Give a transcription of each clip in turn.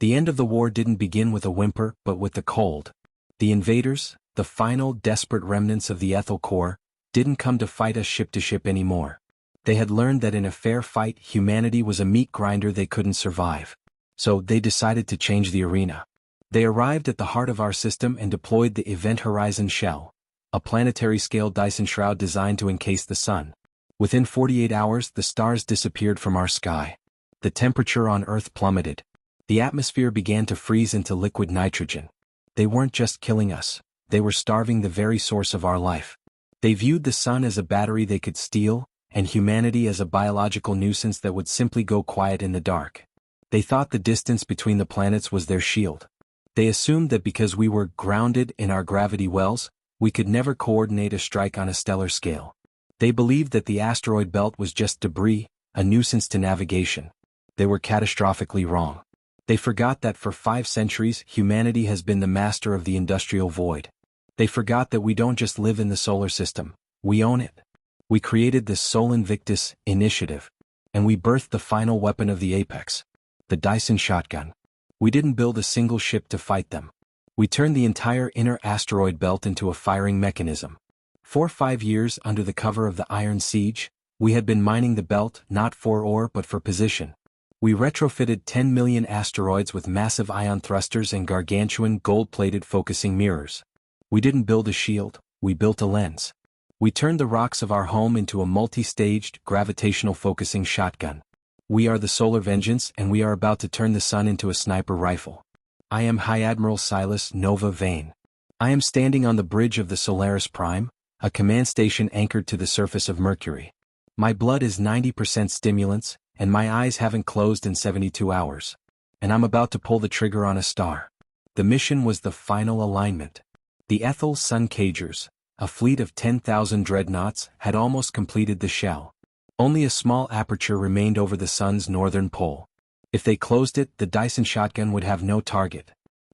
The end of the war didn't begin with a whimper but with the cold. The invaders, the final desperate remnants of the Ethel Corps, didn't come to fight us ship to ship anymore. They had learned that in a fair fight humanity was a meat grinder they couldn't survive. So they decided to change the arena. They arrived at the heart of our system and deployed the Event Horizon Shell, a planetary-scale Dyson shroud designed to encase the sun. Within 48 hours the stars disappeared from our sky. The temperature on Earth plummeted. The atmosphere began to freeze into liquid nitrogen. They weren't just killing us, they were starving the very source of our life. They viewed the sun as a battery they could steal, and humanity as a biological nuisance that would simply go quiet in the dark. They thought the distance between the planets was their shield. They assumed that because we were grounded in our gravity wells, we could never coordinate a strike on a stellar scale. They believed that the asteroid belt was just debris, a nuisance to navigation. They were catastrophically wrong. They forgot that for 5 centuries humanity has been the master of the industrial void. They forgot that we don't just live in the solar system, we own it. We created the Sol Invictus initiative, and we birthed the final weapon of the apex, the Dyson shotgun. We didn't build a single ship to fight them. We turned the entire inner asteroid belt into a firing mechanism. For 5 years under the cover of the Iron Siege, we had been mining the belt not for ore but for position. We retrofitted 10 million asteroids with massive ion thrusters and gargantuan gold-plated focusing mirrors. We didn't build a shield, we built a lens. We turned the rocks of our home into a multi-staged, gravitational focusing shotgun. We are the solar vengeance and we are about to turn the sun into a sniper rifle. I am High Admiral Silas Nova Vane. I am standing on the bridge of the Solaris Prime, a command station anchored to the surface of Mercury. My blood is 90% stimulants, and my eyes haven't closed in 72 hours. And I'm about to pull the trigger on a star. The mission was the final alignment. The Ethel Sun Cagers, a fleet of 10,000 dreadnoughts, had almost completed the shell. Only a small aperture remained over the sun's northern pole. If they closed it, the Dyson shotgun would have no target.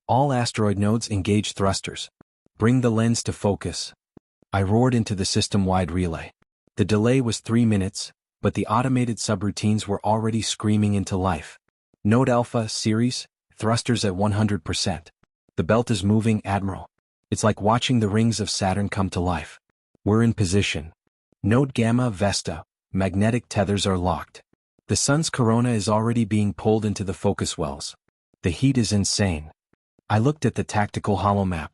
All asteroid nodes engage thrusters. Bring the lens to focus. I roared into the system-wide relay. The delay was 3 minutes, but the automated subroutines were already screaming into life. Node Alpha Series, thrusters at 100%. The belt is moving, Admiral. It's like watching the rings of Saturn come to life. We're in position. Node Gamma Vesta, magnetic tethers are locked. The sun's corona is already being pulled into the focus wells. The heat is insane. I looked at the tactical holomap.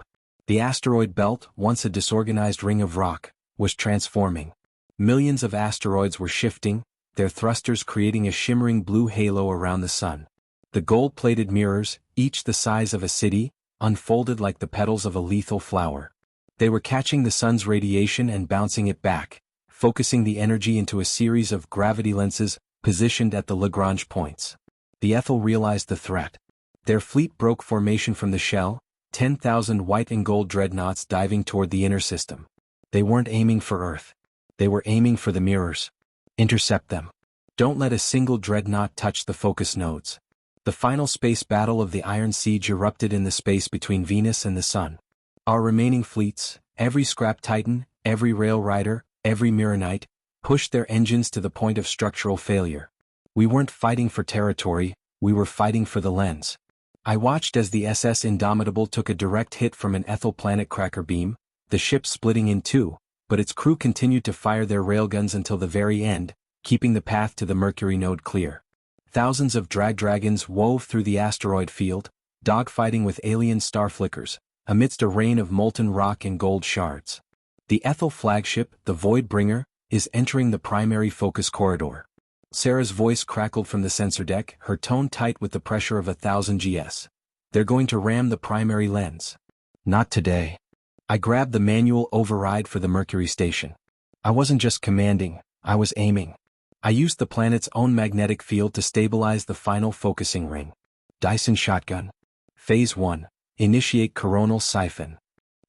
The asteroid belt, once a disorganized ring of rock, was transforming. Millions of asteroids were shifting, their thrusters creating a shimmering blue halo around the sun. The gold-plated mirrors, each the size of a city, unfolded like the petals of a lethal flower. They were catching the sun's radiation and bouncing it back, focusing the energy into a series of gravity lenses positioned at the Lagrange points. The Ethel realized the threat. Their fleet broke formation from the shell, 10,000 white and gold dreadnoughts diving toward the inner system. They weren't aiming for Earth. They were aiming for the mirrors. Intercept them. Don't let a single dreadnought touch the focus nodes. The final space battle of the Iron Siege erupted in the space between Venus and the Sun. Our remaining fleets, every scrap Titan, every rail rider, every Mironite, pushed their engines to the point of structural failure. We weren't fighting for territory, we were fighting for the lens. I watched as the SS Indomitable took a direct hit from an Ethel planet cracker beam, the ship splitting in two, but its crew continued to fire their railguns until the very end, keeping the path to the Mercury node clear. Thousands of drag dragons wove through the asteroid field, dogfighting with alien star flickers, amidst a rain of molten rock and gold shards. The Ethel flagship, the Voidbringer, is entering the primary focus corridor. Sarah's voice crackled from the sensor deck, her tone tight with the pressure of 1,000 GS. They're going to ram the primary lens. Not today. I grabbed the manual override for the Mercury station. I wasn't just commanding, I was aiming. I used the planet's own magnetic field to stabilize the final focusing ring. Dyson shotgun. Phase 1. Initiate coronal siphon.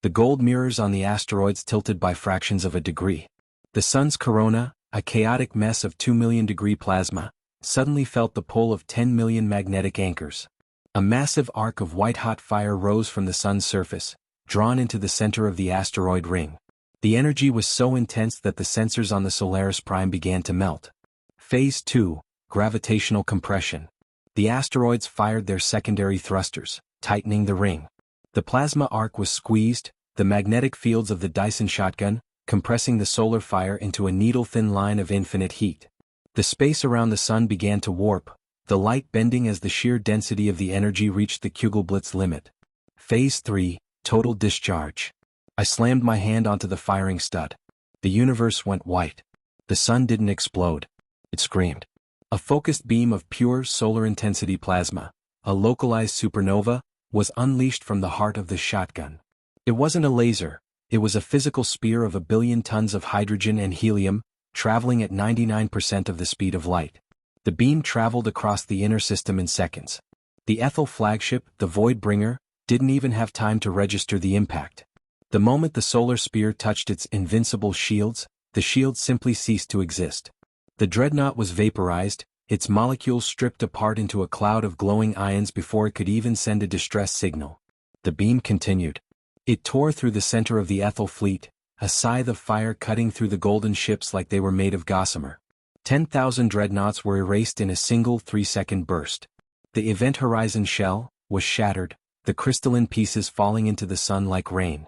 The gold mirrors on the asteroids tilted by fractions of a degree. The sun's corona, a chaotic mess of 2 million degree plasma, suddenly felt the pull of 10 million magnetic anchors. A massive arc of white-hot fire rose from the sun's surface, drawn into the center of the asteroid ring. The energy was so intense that the sensors on the Solaris Prime began to melt. Phase 2. Gravitational compression. The asteroids fired their secondary thrusters, tightening the ring. The plasma arc was squeezed, the magnetic fields of the Dyson shotgun, compressing the solar fire into a needle-thin line of infinite heat. The space around the sun began to warp, the light bending as the sheer density of the energy reached the Kugelblitz limit. Phase 3, Total Discharge. I slammed my hand onto the firing stud. The universe went white. The sun didn't explode. It screamed. A focused beam of pure solar intensity plasma, a localized supernova, was unleashed from the heart of the shotgun. It wasn't a laser, it was a physical spear of 1 billion tons of hydrogen and helium, traveling at 99% of the speed of light. The beam traveled across the inner system in seconds. The Ethel flagship, the Voidbringer, didn't even have time to register the impact. The moment the solar spear touched its invincible shields, the shields simply ceased to exist. The dreadnought was vaporized, its molecules stripped apart into a cloud of glowing ions before it could even send a distress signal. The beam continued. It tore through the center of the Ethel fleet, a scythe of fire cutting through the golden ships like they were made of gossamer. 10,000 dreadnoughts were erased in a single 3-second burst. The Event Horizon shell was shattered, the crystalline pieces falling into the sun like rain.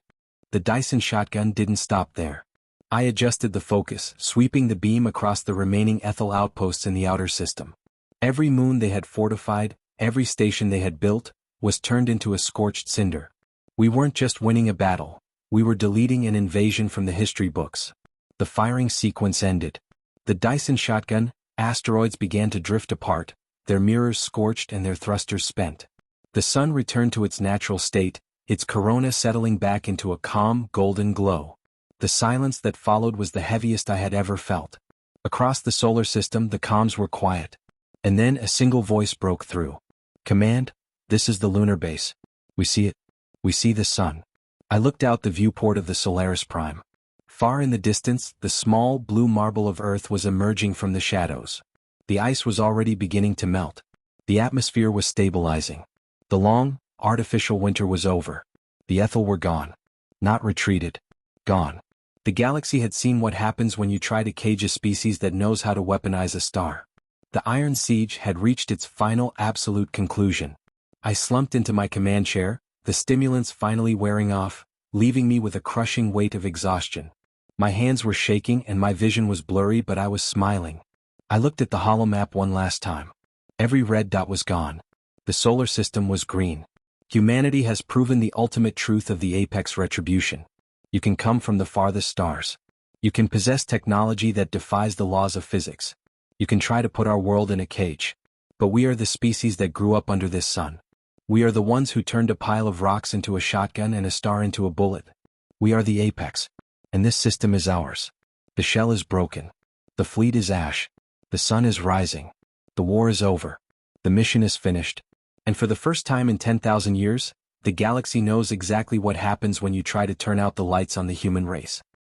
The Dyson shotgun didn't stop there. I adjusted the focus, sweeping the beam across the remaining Ethel outposts in the outer system. Every moon they had fortified, every station they had built, was turned into a scorched cinder. We weren't just winning a battle, we were deleting an invasion from the history books. The firing sequence ended. The Dyson shotgun, asteroids began to drift apart, their mirrors scorched and their thrusters spent. The sun returned to its natural state, its corona settling back into a calm, golden glow. The silence that followed was the heaviest I had ever felt. Across the solar system the comms were quiet. And then a single voice broke through. "Command, this is the lunar base. We see it. We see the sun." I looked out the viewport of the Solaris Prime. Far in the distance, the small blue marble of Earth was emerging from the shadows. The ice was already beginning to melt. The atmosphere was stabilizing. The long, artificial winter was over. The Ethel were gone. Not retreated. Gone. The galaxy had seen what happens when you try to cage a species that knows how to weaponize a star. The Iron Siege had reached its final absolute conclusion. I slumped into my command chair, the stimulants finally wearing off, leaving me with a crushing weight of exhaustion. My hands were shaking and my vision was blurry, but I was smiling. I looked at the holomap one last time. Every red dot was gone. The solar system was green. Humanity has proven the ultimate truth of the apex retribution. You can come from the farthest stars. You can possess technology that defies the laws of physics. You can try to put our world in a cage. But we are the species that grew up under this sun. We are the ones who turned a pile of rocks into a shotgun and a star into a bullet. We are the apex. And this system is ours. The shell is broken. The fleet is ash. The sun is rising. The war is over. The mission is finished. And for the first time in 10,000 years, the galaxy knows exactly what happens when you try to turn out the lights on the human race.